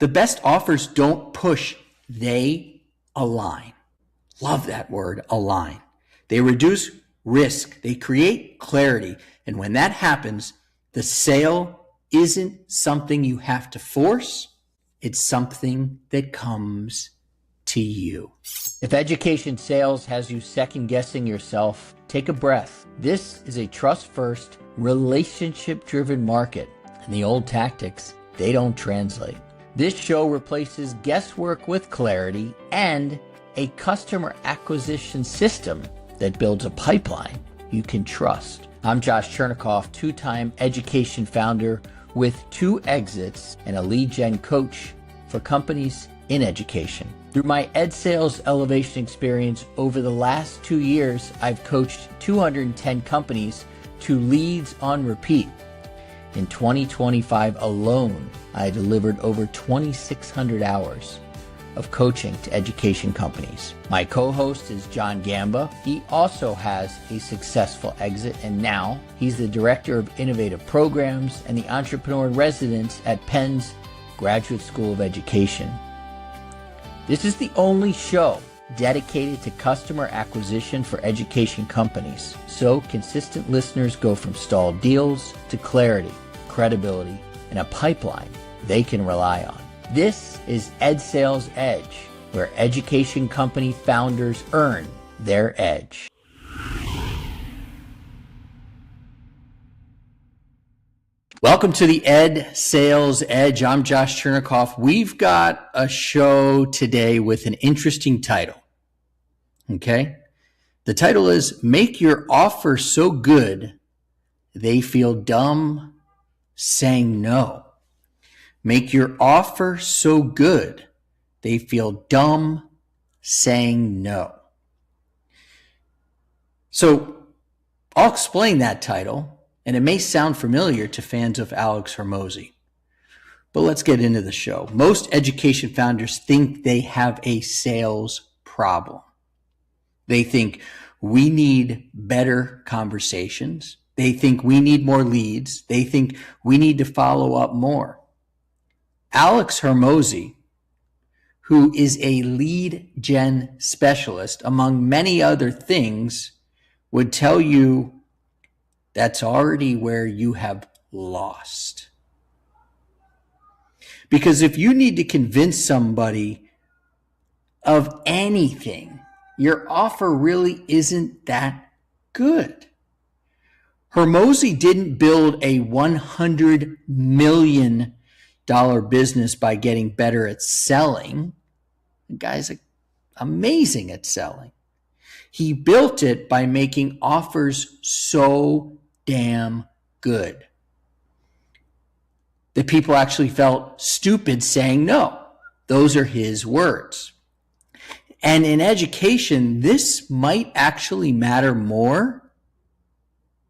The best offers don't push, they align. Love that word, align. They reduce risk, they create clarity. And when that happens, the sale isn't something you have to force, it's something that comes to you. If education sales has you second guessing yourself, take a breath. This is a trust-first, relationship-driven market, and the old tactics, they don't translate. This show replaces guesswork with clarity and a customer acquisition system that builds a pipeline you can trust. I'm Josh Chernikoff, two-time education founder with 2 exits and a lead gen coach for companies in education. Through my Ed Sales Elevation experience over the last 2 years, I've coached 210 companies to leads on repeat. In 2025 alone, I delivered over 2,600 hours of coaching to education companies. My co-host is John Gamba. He also has a successful exit, and now he's the Director of Innovative Programs and the Entrepreneur in Residence at Penn's Graduate School of Education. This is the only show dedicated to customer acquisition for education companies, so consistent listeners go from stalled deals to clarity, credibility, and a pipeline they can rely on. This is Ed Sales Edge, where education company founders earn their edge. Welcome to the Ed Sales Edge. I'm Josh Chernikoff. We've got a show today with an interesting title. Okay? The title is Make Your Offer So Good They Feel Dumb Saying No. Make your offer so good they feel dumb saying no. So I'll explain that title, and it may sound familiar to fans of Alex Hormozi. But let's get into the show. Most education founders think they have a sales problem. They think we need better conversations. They think we need more leads. They think we need to follow up more. Alex Hormozi, who is a lead gen specialist, among many other things, would tell you that's already where you have lost. Because if you need to convince somebody of anything, your offer really isn't that good. Hormozi didn't build a $100 million business by getting better at selling. The guy's amazing at selling. He built it by making offers so damn good that people actually felt stupid saying no. Those are his words. And in education, this might actually matter more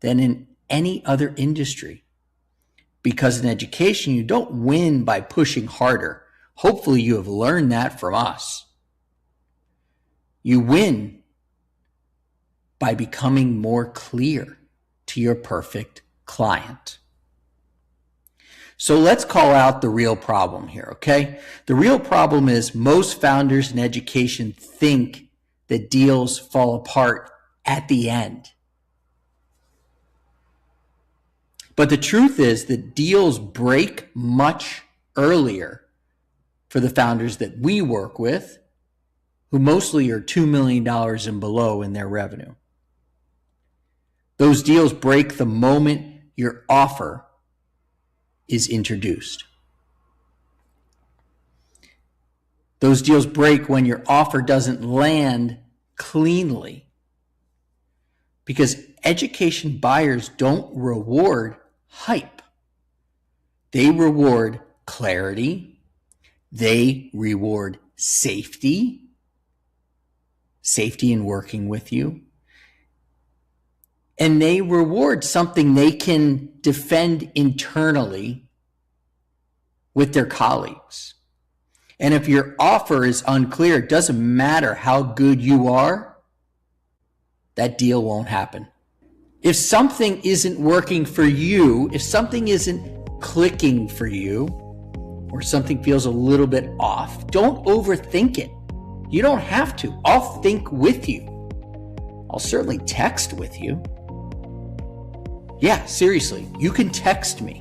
than in any other industry. Because in education, you don't win by pushing harder. Hopefully you have learned that from us. You win by becoming more clear to your perfect client. So let's call out the real problem here, okay? The real problem is most founders in education think that deals fall apart at the end. But the truth is that deals break much earlier for the founders that we work with, who mostly are $2 million and below in their revenue. Those deals break the moment your offer is introduced. Those deals break when your offer doesn't land cleanly. Because education buyers don't reward hype. They reward clarity. They reward safety in working with you. And they reward something they can defend internally with their colleagues. And if your offer is unclear, it doesn't matter how good you are, that deal won't happen. If something isn't working for you, if something isn't clicking for you, or something feels a little bit off, don't overthink it. You don't have to. I'll think with you. I'll certainly text with you. Yeah, seriously, you can text me.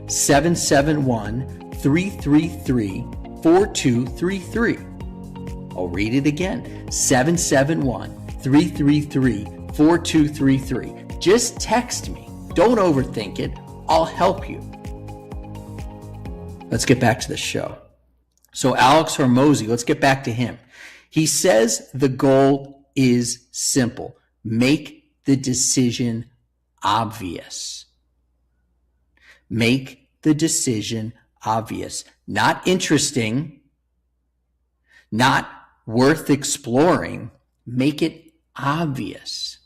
771-333-4233. I'll read it again. 771-333-4233. Just text me. Don't overthink it. I'll help you. Let's get back to the show. So Alex Hormozi, let's get back to him. He says the goal is simple. Make the decision obvious. Make the decision obvious. Not interesting, not worth exploring. Make it obvious.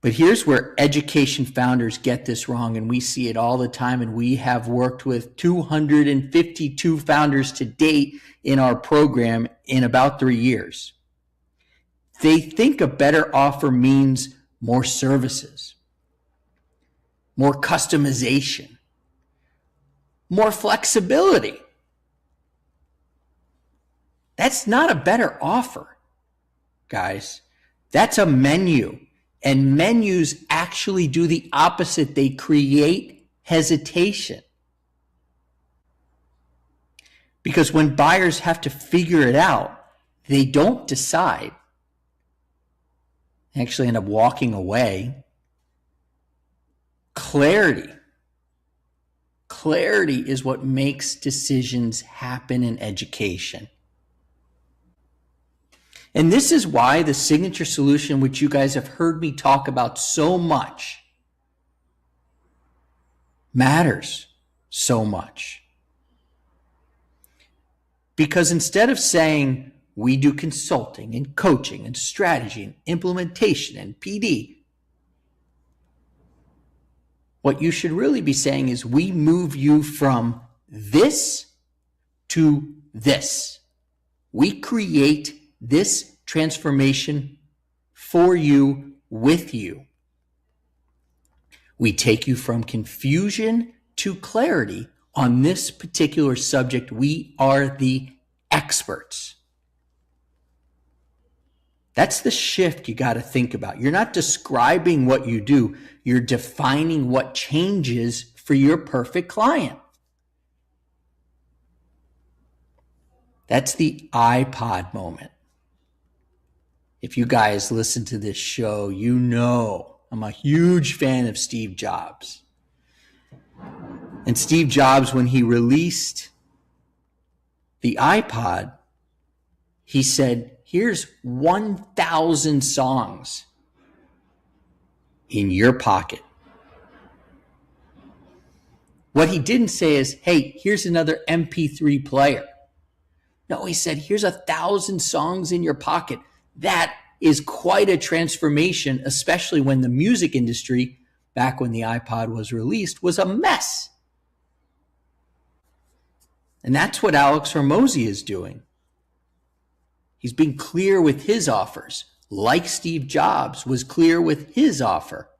But here's where education founders get this wrong, and we see it all the time, and we have worked with 252 founders to date in our program in about 3 years. They think a better offer means more services, more customization, more flexibility. That's not a better offer, guys. That's a menu. And menus actually do the opposite. They create hesitation. Because when buyers have to figure it out, they don't decide. They actually end up walking away. Clarity. Clarity is what makes decisions happen in education. And this is why the signature solution, which you guys have heard me talk about so much, matters so much. Because instead of saying we do consulting and coaching and strategy and implementation and PD, what you should really be saying is we move you from this to this. We create this transformation for you, with you. We take you from confusion to clarity on this particular subject. We are the experts. That's the shift you got to think about. You're not describing what you do. You're defining what changes for your perfect client. That's the iPod moment. If you guys listen to this show, you know I'm a huge fan of Steve Jobs. And Steve Jobs, when he released the iPod, he said, here's 1,000 songs in your pocket. What he didn't say is, hey, here's another MP3 player. No, he said, here's 1,000 songs in your pocket. That is quite a transformation, especially when the music industry, back when the iPod was released, was a mess. And that's what Alex Hormozi is doing. He's being clear with his offers, like Steve Jobs was clear with his offer.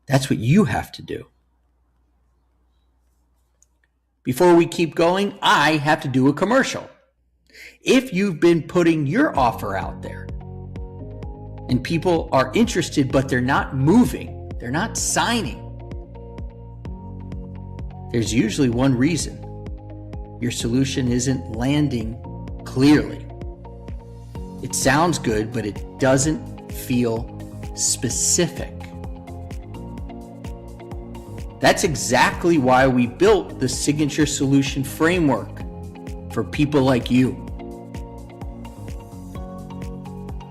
That's what you have to do. Before we keep going, I have to do a commercial. If you've been putting your offer out there and people are interested, but they're not moving, they're not signing, there's usually one reason. Your solution isn't landing clearly. It sounds good, but it doesn't feel specific. That's exactly why we built the Signature Solution Framework for people like you.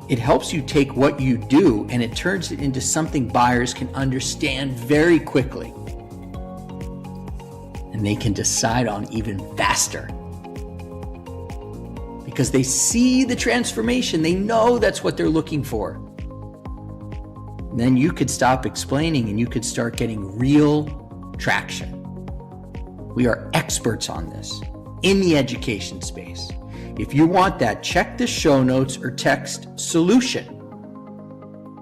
It helps you take what you do and it turns it into something buyers can understand very quickly. And they can decide on even faster. Because they see the transformation. They know that's what they're looking for. And then you could stop explaining and you could start getting real traction. We are experts on this in the education space. If you want that, check the show notes or text SOLUTION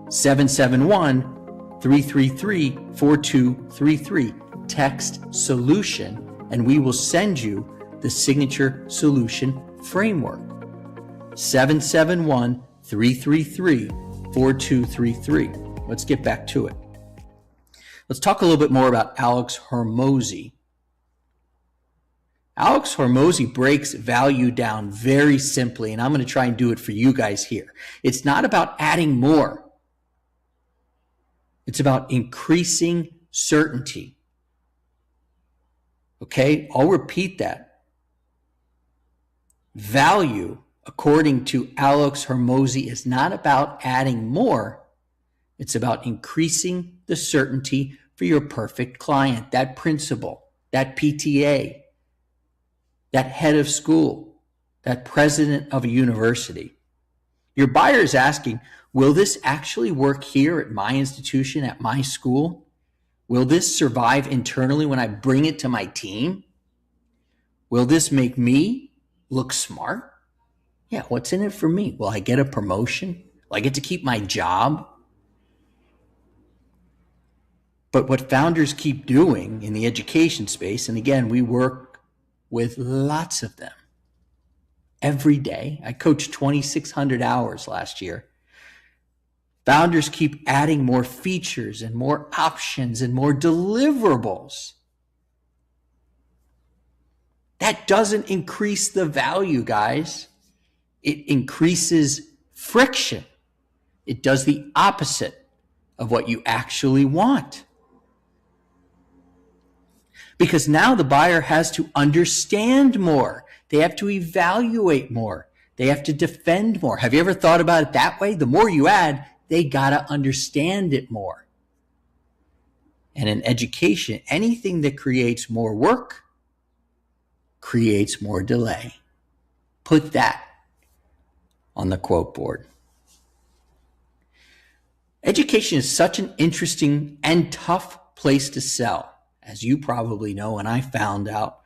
771-333-4233. text solution, and we will send you the signature solution framework. 771-333-4233. Let's get back to it. Let's talk a little bit more about Alex Hormozi. Alex Hormozi breaks value down very simply, and I'm going to try and do it for you guys here. It's not about adding more. It's about increasing certainty. Okay, I'll repeat that. Value, according to Alex Hormozi, is not about adding more. It's about increasing the certainty for your perfect client, that principal, that PTA, that head of school, that president of a university. Your buyer is asking, will this actually work here at my institution, at my school? Will this survive internally when I bring it to my team? Will this make me look smart? Yeah, what's in it for me? Will I get a promotion? Will I get to keep my job? But what founders keep doing in the education space, and again, we work with lots of them every day. I coached 2,600 hours last year. Founders keep adding more features and more options and more deliverables. That doesn't increase the value, guys. It increases friction. It does the opposite of what you actually want. Because now the buyer has to understand more. They have to evaluate more. They have to defend more. Have you ever thought about it that way? The more you add, they got to understand it more. And in education, anything that creates more work creates more delay. Put that on the quote board. Education is such an interesting and tough place to sell. As you probably know, and I found out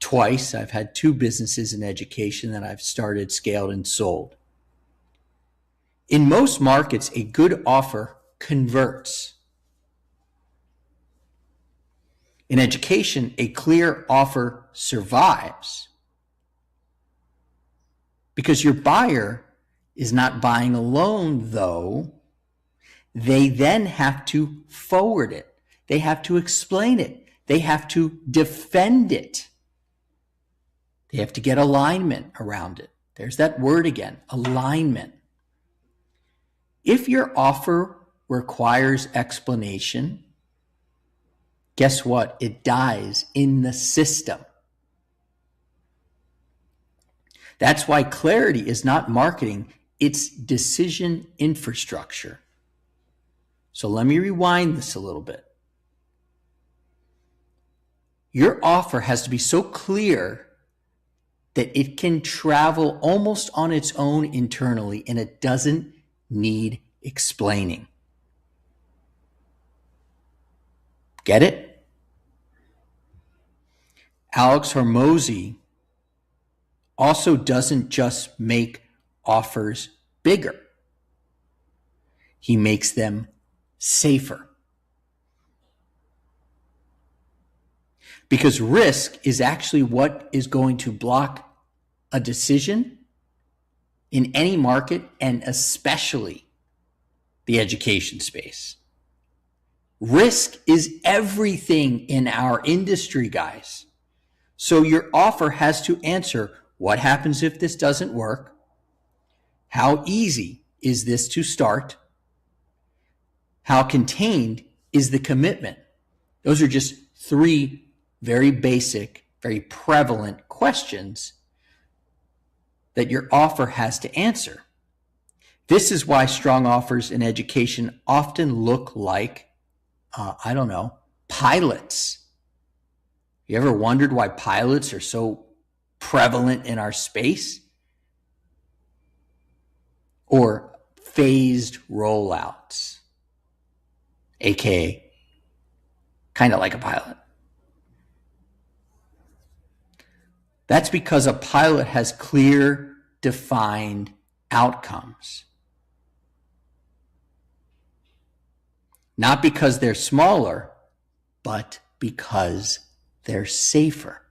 twice, I've had 2 businesses in education that I've started, scaled, and sold. In most markets, a good offer converts. In education, a clear offer survives because your buyer is not buying alone, though. They then have to forward it. They have to explain it. They have to defend it. They have to get alignment around it. There's that word again, alignment. If your offer requires explanation, guess what? It dies in the system. That's why clarity is not marketing, it's decision infrastructure. So let me rewind this a little bit. Your offer has to be so clear that it can travel almost on its own internally and it doesn't need explaining. Get it? Alex Hormozi also doesn't just make offers bigger. He makes them safer. Because risk is actually what is going to block a decision in any market, and especially the education space. Risk is everything in our industry, guys. So your offer has to answer, what happens if this doesn't work? How easy is this to start? How contained is the commitment? Those are just 3 very basic, very prevalent questions that your offer has to answer. This is why strong offers in education often look like, pilots. You ever wondered why pilots are so prevalent in our space? Or phased rollouts, aka kind of like a pilot. That's because a pilot has clear, defined outcomes. Not because they're smaller, but because they're safer.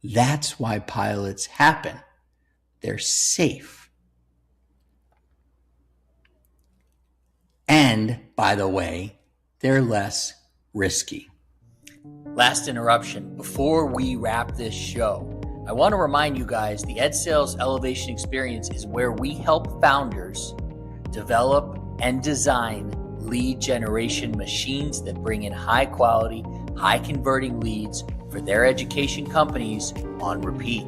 That's why pilots happen. They're safe. And, by the way, they're less risky. Last interruption. Before we wrap this show, I want to remind you guys the Ed Sales Elevation Experience is where we help founders develop and design lead generation machines that bring in high quality, high converting leads for their education companies on repeat.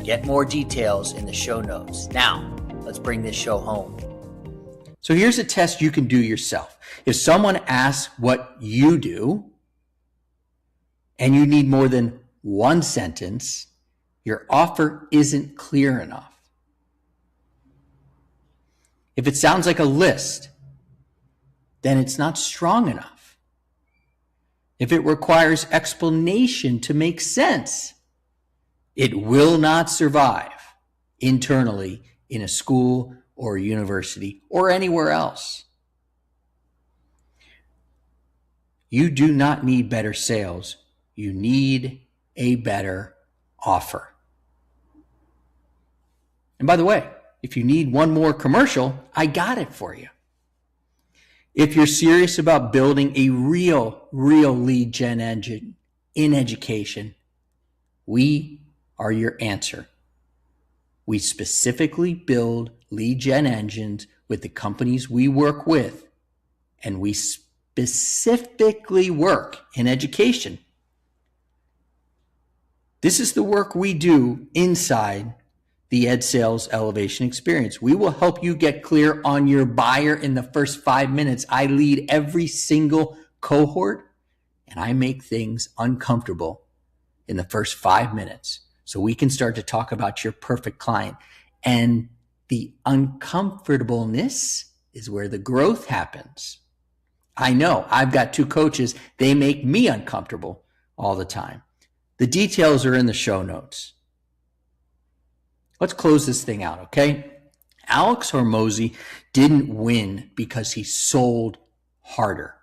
Get more details in the show notes. Now, let's bring this show home. So here's a test you can do yourself. If someone asks what you do and you need more than one sentence, your offer isn't clear enough. If it sounds like a list, then it's not strong enough. If it requires explanation to make sense, it will not survive internally in a school or a university or anywhere else. You do not need better sales. You need a better offer. And by the way, if you need one more commercial, I got it for you. If you're serious about building a real lead gen engine in education, we are your answer. We specifically build lead gen engines with the companies we work with, and we specifically work in education. This is the work we do inside the Ed Sales Elevation Experience. We will help you get clear on your buyer in the first 5 minutes. I lead every single cohort, and I make things uncomfortable in the first 5 minutes so we can start to talk about your perfect client. And the uncomfortableness is where the growth happens. I know I've got 2 coaches. They make me uncomfortable all the time. The details are in the show notes. Let's close this thing out, okay? Alex Hormozi didn't win because he sold harder.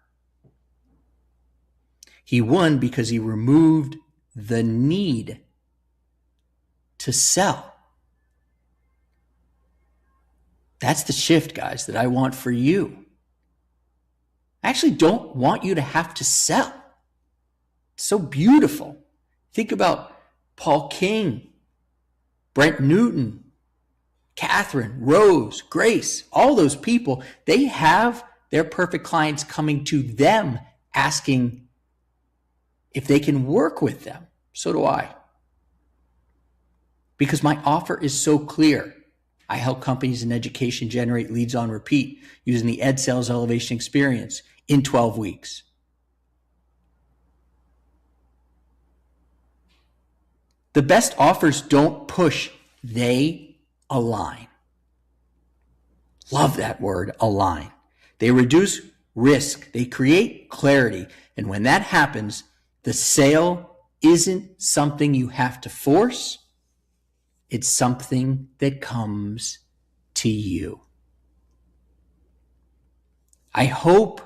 He won because he removed the need to sell. That's the shift, guys, that I want for you. I actually don't want you to have to sell. It's so beautiful. Think about Paul King, Brent Newton, Catherine, Rose, Grace, all those people, they have their perfect clients coming to them asking if they can work with them. So do I. Because my offer is so clear. I help companies in education generate leads on repeat using the Ed Sales Elevation Experience in 12 weeks. The best offers don't push, they align. Love that word, align. They reduce risk, they create clarity. And when that happens, the sale isn't something you have to force. It's something that comes to you. I hope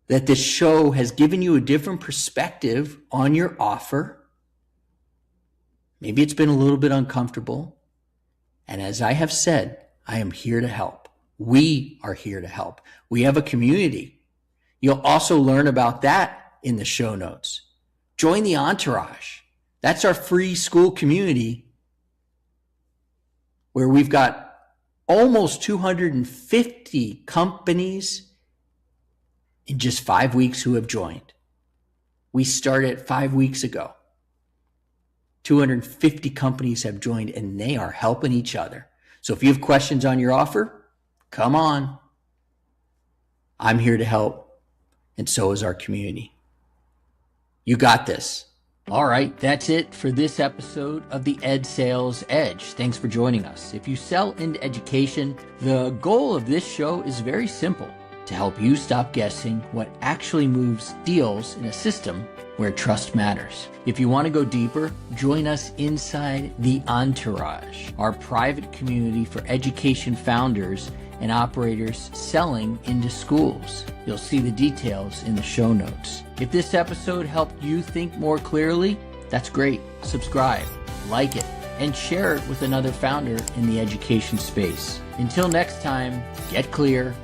that this show has given you a different perspective on your offer. Maybe it's been a little bit uncomfortable. And as I have said, I am here to help. We are here to help. We have a community. You'll also learn about that in the show notes. Join the Entourage. That's our free school community where we've got almost 250 companies in just 5 weeks who have joined. We started 5 weeks ago. 250 companies have joined and they are helping each other. So if you have questions on your offer, come on. I'm here to help, and so is our community. You got this. All right, that's it for this episode of the Ed Sales Edge. Thanks for joining us. If you sell into education, the goal of this show is very simple: to help you stop guessing what actually moves deals in a system where trust matters. If you want to go deeper, join us inside the Entourage, our private community for education founders and operators selling into schools. You'll see the details in the show notes. If this episode helped you think more clearly, that's great. Subscribe, like it, and share it with another founder in the education space. Until next time, get clear,